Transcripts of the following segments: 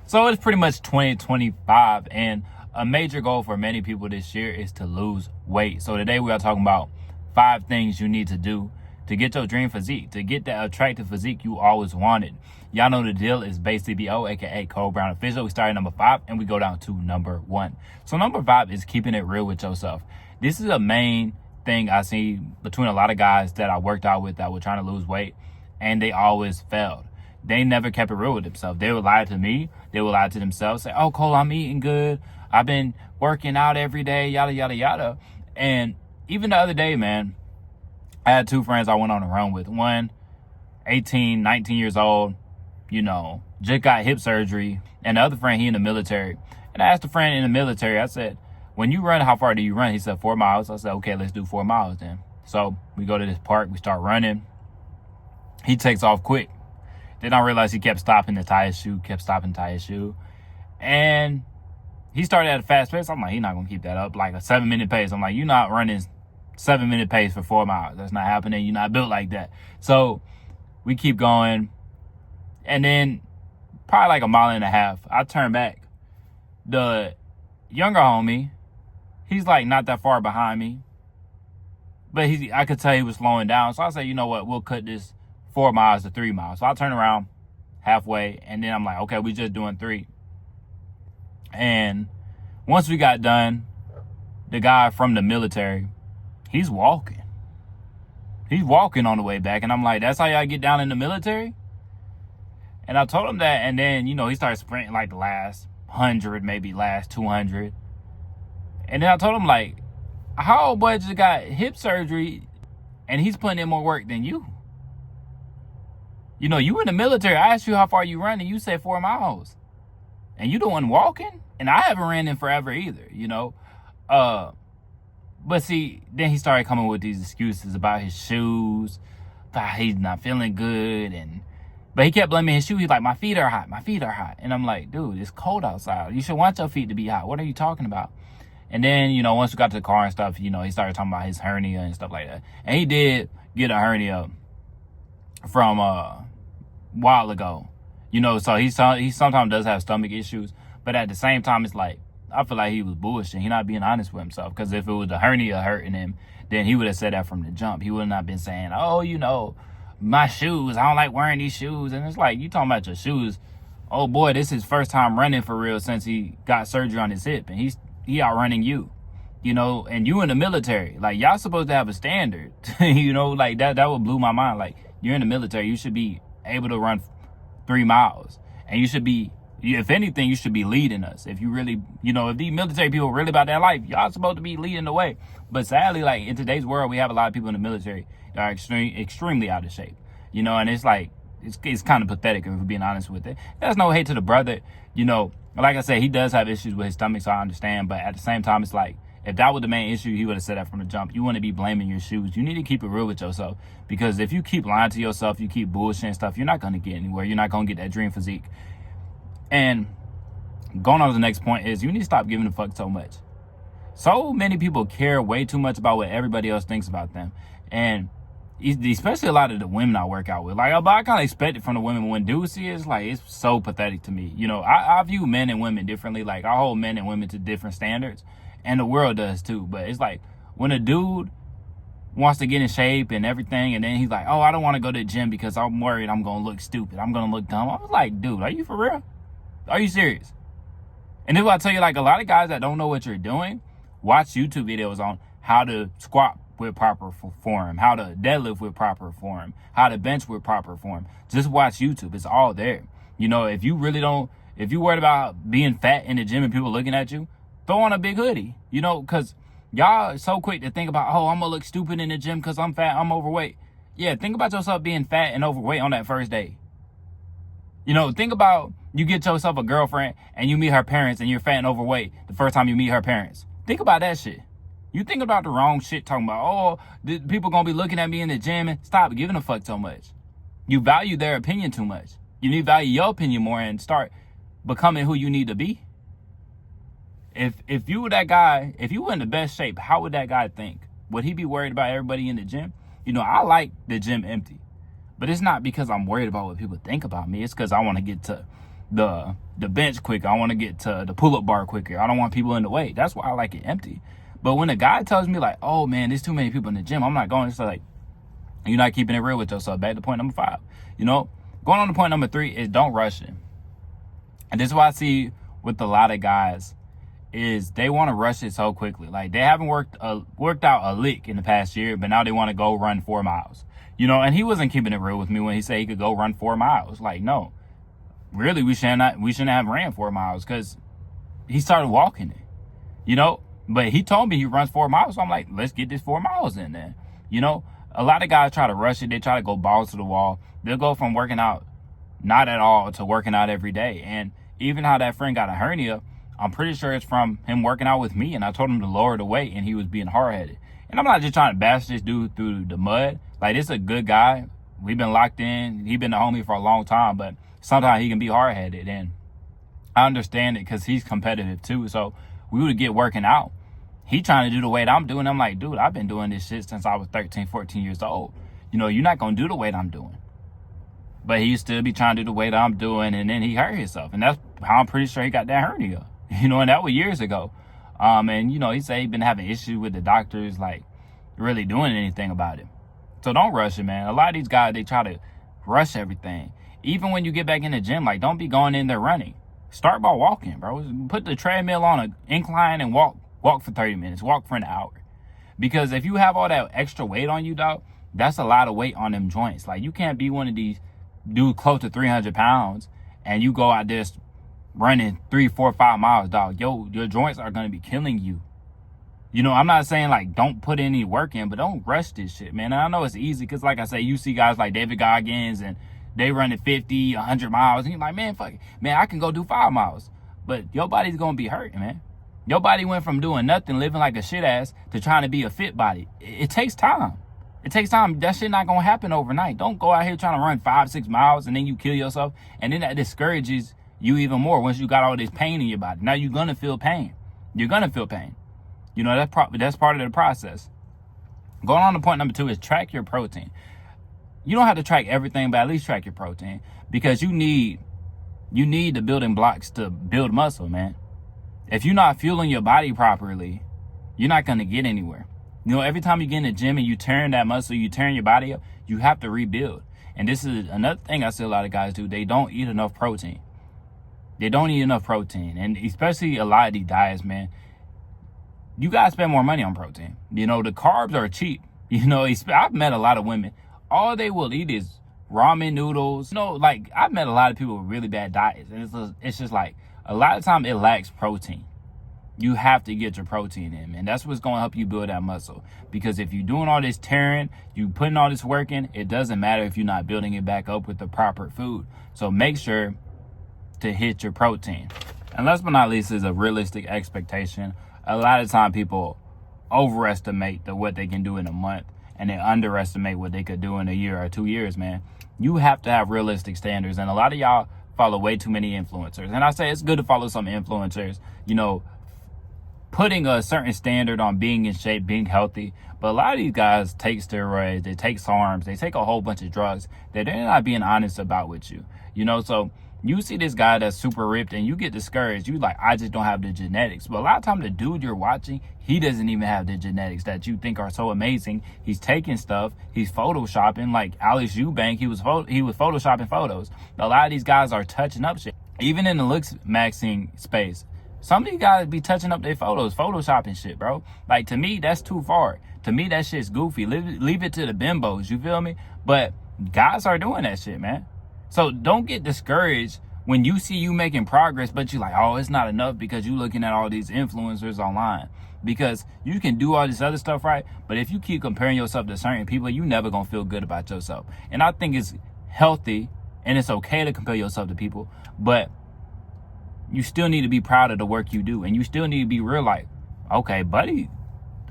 So it's pretty much 2025, and a major goal for many people this year is to lose weight. So today we are talking about 5 things you need to do to get your dream physique, to get that attractive physique you always wanted. Y'all know the deal is basically BO, aka Cole Brown Official. We started at number 5 and we go down to number 1. So number 5 is keeping it real with yourself. This is a main thing I see between a lot of guys that I worked out with that were trying to lose weight, and they always failed. They never kept it real with themselves. They would lie to me. They would lie to themselves. Say, oh, Cole, I'm eating good. I've been working out every day, yada, yada, yada. And even the other day, man, I had 2 friends I went on a run with. One, 18, 19 years old, just got hip surgery. And the other friend, he in the military. And I asked the friend in the military, I said, when you run, how far do you run? He said 4 miles. I said, okay, let's do 4 miles then. So we go to this park. We start running. He takes off quick. Then I realized he kept stopping to tie his shoe, And he started at a fast pace. I'm like, he's not going to keep that up, like a 7-minute pace. I'm like, you're not running 7-minute pace for 4 miles. That's not happening. You're not built like that. So we keep going. And then probably like a mile and a half, I turn back. The younger homie, he's like not that far behind me. But I could tell he was slowing down. So I said, you know what, we'll cut this 4 miles to 3 miles. So I turn around halfway, and then I'm like, okay, we just doing 3. And once we got done, the guy from the military, he's walking. He's walking on the way back. And I'm like, that's how y'all get down in the military? And I told him that, and then, he started sprinting like the last 100, maybe last 200. And then I told him, like, how old boy just got hip surgery, and he's putting in more work than you? You in the military. I asked you how far you run, and you said 4 miles. And you the one walking? And I haven't ran in forever either, But see, then he started coming with these excuses about his shoes, about he's not feeling good. But he kept blaming his shoes. He's like, my feet are hot. And I'm like, dude, it's cold outside. You should want your feet to be hot. What are you talking about? And then, once we got to the car and stuff, he started talking about his hernia and stuff like that. And he did get a hernia from while ago, so he sometimes does have stomach issues, but at the same time, it's like, I feel like he was bullshitting. He not being honest with himself, because if it was the hernia hurting him, then he would have said that from the jump. He would not have been saying, oh, my shoes, I don't like wearing these shoes. And it's like, you talking about your shoes. Oh boy, this is his first time running for real since he got surgery on his hip, and he outrunning you. And you in the military, like, y'all supposed to have a standard, like that would blew my mind. Like, you're in the military, you should be able to run 3 miles, and you should be, if anything, you should be leading us. If you really, if these military people really about that life, y'all supposed to be leading the way. But sadly, like, in today's world, we have a lot of people in the military that are extremely out of shape, and it's like, it's kind of pathetic, if we're being honest with it. There's no hate to the brother, like I said, he does have issues with his stomach, so I understand. But at the same time, it's like, if that was the main issue, he would have said that from the jump. You want to be blaming your shoes. You need to keep it real with yourself, because if you keep lying to yourself, you keep bullshitting stuff, you're not going to get anywhere. You're not going to get that dream physique. And going on to the next point is, you need to stop giving a fuck so much. So many people care way too much about what everybody else thinks about them. And especially a lot of the women I work out with. Like, but I kind of expect it from the women. When dudes see it, it's so pathetic to me. I view men and women differently. Like, I hold men and women to different standards. And the world does too. But it's like, when a dude wants to get in shape and everything, and then he's like, oh, I don't want to go to the gym because I'm worried I'm going to look stupid. I'm going to look dumb. I was like, dude, are you for real? Are you serious? And then I tell you, like, a lot of guys that don't know what you're doing, watch YouTube videos on how to squat with proper form, how to deadlift with proper form, how to bench with proper form. Just watch YouTube. It's all there. If you worried about being fat in the gym and people looking at you, throw on a big hoodie, because y'all are so quick to think about, oh, I'm going to look stupid in the gym because I'm fat, I'm overweight. Yeah, think about yourself being fat and overweight on that first day. Think about, you get yourself a girlfriend and you meet her parents and you're fat and overweight the first time you meet her parents. Think about that shit. You think about the wrong shit, talking about, oh, people going to be looking at me in the gym. And stop giving a fuck so much. You value their opinion too much. You need to value your opinion more and start becoming who you need to be. If you were that guy, if you were in the best shape, how would that guy think? Would he be worried about everybody in the gym? I like the gym empty. But it's not because I'm worried about what people think about me. It's because I want to get to the bench quicker. I want to get to the pull-up bar quicker. I don't want people in the way. That's why I like it empty. But when a guy tells me like, oh man, there's too many people in the gym, I'm not going. It's like, you're not keeping it real with yourself. Back to point number 5. You know, going on to point number 3 is don't rush it. And this is what I see with a lot of guys is they want to rush it so quickly. Like they haven't worked out a lick in the past year, but now they want to go run 4 miles. You know, and he wasn't keeping it real with me when he said he could go run 4 miles. Like, no, really, we shouldn't have ran 4 miles because he started walking it, you know. But he told me he runs 4 miles. So I'm like, let's get this 4 miles in there. You know, a lot of guys try to rush it. They try to go balls to the wall. They'll go from working out not at all to working out every day. And even how that friend got a hernia, I'm pretty sure it's from him working out with me. And I told him to lower the weight and he was being hard-headed. And I'm not just trying to bash this dude through the mud. Like, this is a good guy. We've been locked in. He's been the homie for a long time. But sometimes he can be hard-headed. And I understand it because he's competitive too. So we would get working out. He trying to do the weight I'm doing. I'm like, dude, I've been doing this shit since I was 13, 14 years old. You know, you're not going to do the weight I'm doing. But he used to be trying to do the weight I'm doing, and then he hurt himself. And that's how I'm pretty sure he got that hernia. You know, and that was years ago. And, you know, he said he'd been having issues with the doctors, like, really doing anything about it. So don't rush it, man. A lot of these guys, they try to rush everything. Even when you get back in the gym, like, don't be going in there running. Start by walking, bro. Put the treadmill on an incline and walk for 30 minutes. Walk for an hour. Because if you have all that extra weight on you, dog, that's a lot of weight on them joints. Like, you can't be one of these dudes close to 300 pounds and you go out there running 3, 4, 5 miles, dog. Your joints are going to be killing you. You know, I'm not saying, like, don't put any work in, but don't rush this shit, man. And I know it's easy because, like I say, you see guys like David Goggins and they running 50, 100 miles. And you're like, man, fuck it. Man, I can go do 5 miles. But your body's going to be hurt, man. Your body went from doing nothing, living like a shit ass, to trying to be a fit body. It takes time. It takes time. That shit not going to happen overnight. Don't go out here trying to run 5, 6 miles and then you kill yourself. And then that discourages you even more once you got all this pain in your body. Now you're going to feel pain. You're going to feel pain. You know, that's part of the process. Going on to point number 2 is track your protein. You don't have to track everything, but at least track your protein. Because you need the building blocks to build muscle, man. If you're not fueling your body properly, you're not going to get anywhere. You know, every time you get in the gym and you turn that muscle, you turn your body up, you have to rebuild. And this is another thing I see a lot of guys do. They don't eat enough protein. They don't eat enough protein. And especially a lot of these diets, man, you got to spend more money on protein. You know, the carbs are cheap. You know, I've met a lot of women. All they will eat is ramen noodles. You know, like, I've met a lot of people with really bad diets. And it's just like, a lot of time it lacks protein. You have to get your protein in, man. That's what's going to help you build that muscle. Because if you're doing all this tearing, you putting all this work in, it doesn't matter if you're not building it back up with the proper food. So make sure to hit your protein. And last but not least is a realistic expectation. A lot of time people overestimate what they can do in a month and they underestimate what they could do in a year or 2 years, man. You have to have realistic standards. And a lot of y'all follow way too many influencers. And I say it's good to follow some influencers, you know, putting a certain standard on being in shape, being healthy. But a lot of these guys take steroids, they take SARMs, they take a whole bunch of drugs that they're not being honest about with you. You know, so you see this guy that's super ripped and you get discouraged. You like, I just don't have the genetics. But a lot of times the dude you're watching, he doesn't even have the genetics that you think are so amazing. He's taking stuff, he's photoshopping. Like Alex Eubank, he was photoshopping photos. A lot of these guys are touching up shit. Even in the looks maxing space, some of these guys be touching up their photos, photoshopping shit, bro. Like, to me, that's too far. To me, that shit's goofy. Leave it to the bimbos, you feel me? But guys are doing that shit, man. So don't get discouraged when you see you making progress, but you're like, oh, it's not enough because you're looking at all these influencers online. Because you can do all this other stuff, right? But if you keep comparing yourself to certain people, you never gonna feel good about yourself. And I think it's healthy and it's okay to compare yourself to people, but you still need to be proud of the work you do. And you still need to be real, like, okay, buddy,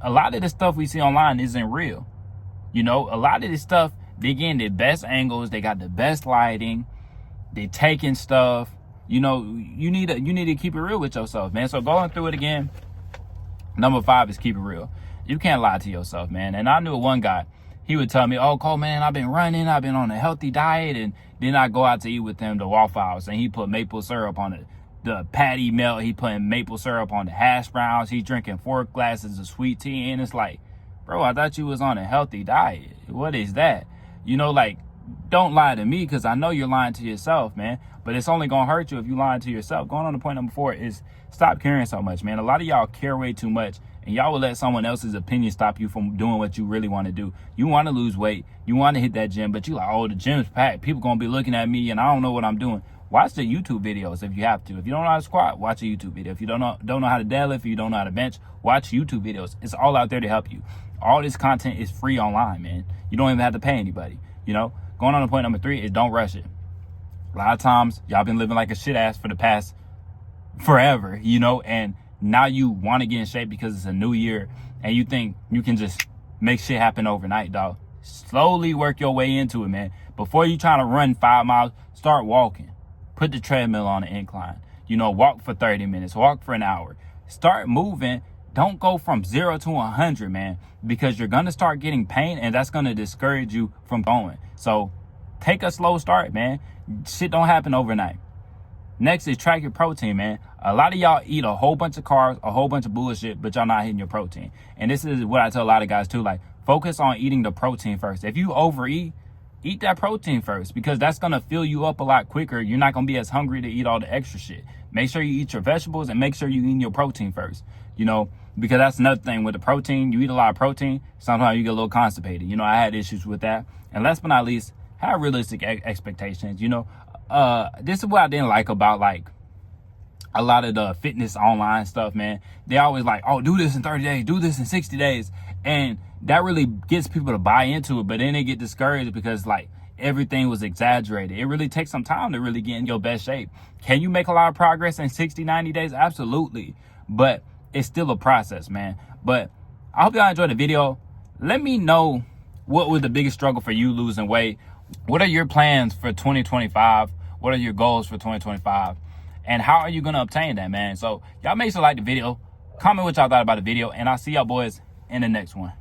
a lot of the stuff we see online isn't real. You know, a lot of this stuff, they getting the best angles, they got the best lighting, they taking stuff. You know, you need to keep it real with yourself, man. So going through it again, number 5 is keep it real. You can't lie to yourself, man. And I knew one guy, he would tell me, oh, Cole, man, I've been running, I've been on a healthy diet, and then I go out to eat with him to Waffle House, and he put maple syrup on it. The patty melt, he putting maple syrup on the hash browns, he drinking 4 glasses of sweet tea, and it's like, bro, I thought you was on a healthy diet. What is that? You know, like, don't lie to me, because I know you're lying to yourself, man. But it's only going to hurt you if you lying to yourself. Going on to point number 4 is stop caring so much, man. A lot of y'all care way too much, and y'all will let someone else's opinion stop you from doing what you really want to do. You want to lose weight. You want to hit that gym, but you like, oh, the gym's packed. People going to be looking at me, and I don't know what I'm doing. Watch the YouTube videos if you have to. If you don't know how to squat, watch a YouTube video. If you don't know how to deadlift, if you don't know how to bench, watch YouTube videos. It's all out there to help you. All this content is free online, man. You don't even have to pay anybody, you know? Going on to point number 3 is don't rush it. A lot of times, y'all been living like a shit ass for the past forever, you know? And now you want to get in shape because it's a new year, and you think you can just make shit happen overnight, dog. Slowly work your way into it, man. Before you try to run 5 miles, start walking. Put the treadmill on the incline. You know, walk for 30 minutes, walk for an hour. Start moving. Don't go from 0 to 100, man, because you're going to start getting pain, and that's going to discourage you from going. So take a slow start, man. Shit don't happen overnight. Next is track your protein, man. A lot of y'all eat a whole bunch of carbs, a whole bunch of bullshit, but y'all not hitting your protein. And this is what I tell a lot of guys too, like, focus on eating the protein first. If you overeat, eat that protein first, because that's going to fill you up a lot quicker. You're not going to be as hungry to eat all the extra shit. Make sure you eat your vegetables, and make sure you eat your protein first, you know, because that's another thing with the protein. You eat a lot of protein, sometimes you get a little constipated. You know, I had issues with that. And last but not least, have realistic expectations. You know, this is what I didn't like about, like, a lot of the fitness online stuff, man. They always like, oh, do this in 30 days, do this in 60 days. And that really gets people to buy into it, but then they get discouraged because, like, everything was exaggerated. It really takes some time to really get in your best shape. Can you make a lot of progress in 60, 90 days? Absolutely. But it's still a process, man. But I hope y'all enjoyed the video. Let me know what was the biggest struggle for you losing weight. What are your plans for 2025? What are your goals for 2025? And how are you going to obtain that, man? So y'all make sure to like the video, comment what y'all thought about the video, and I'll see y'all boys in the next one.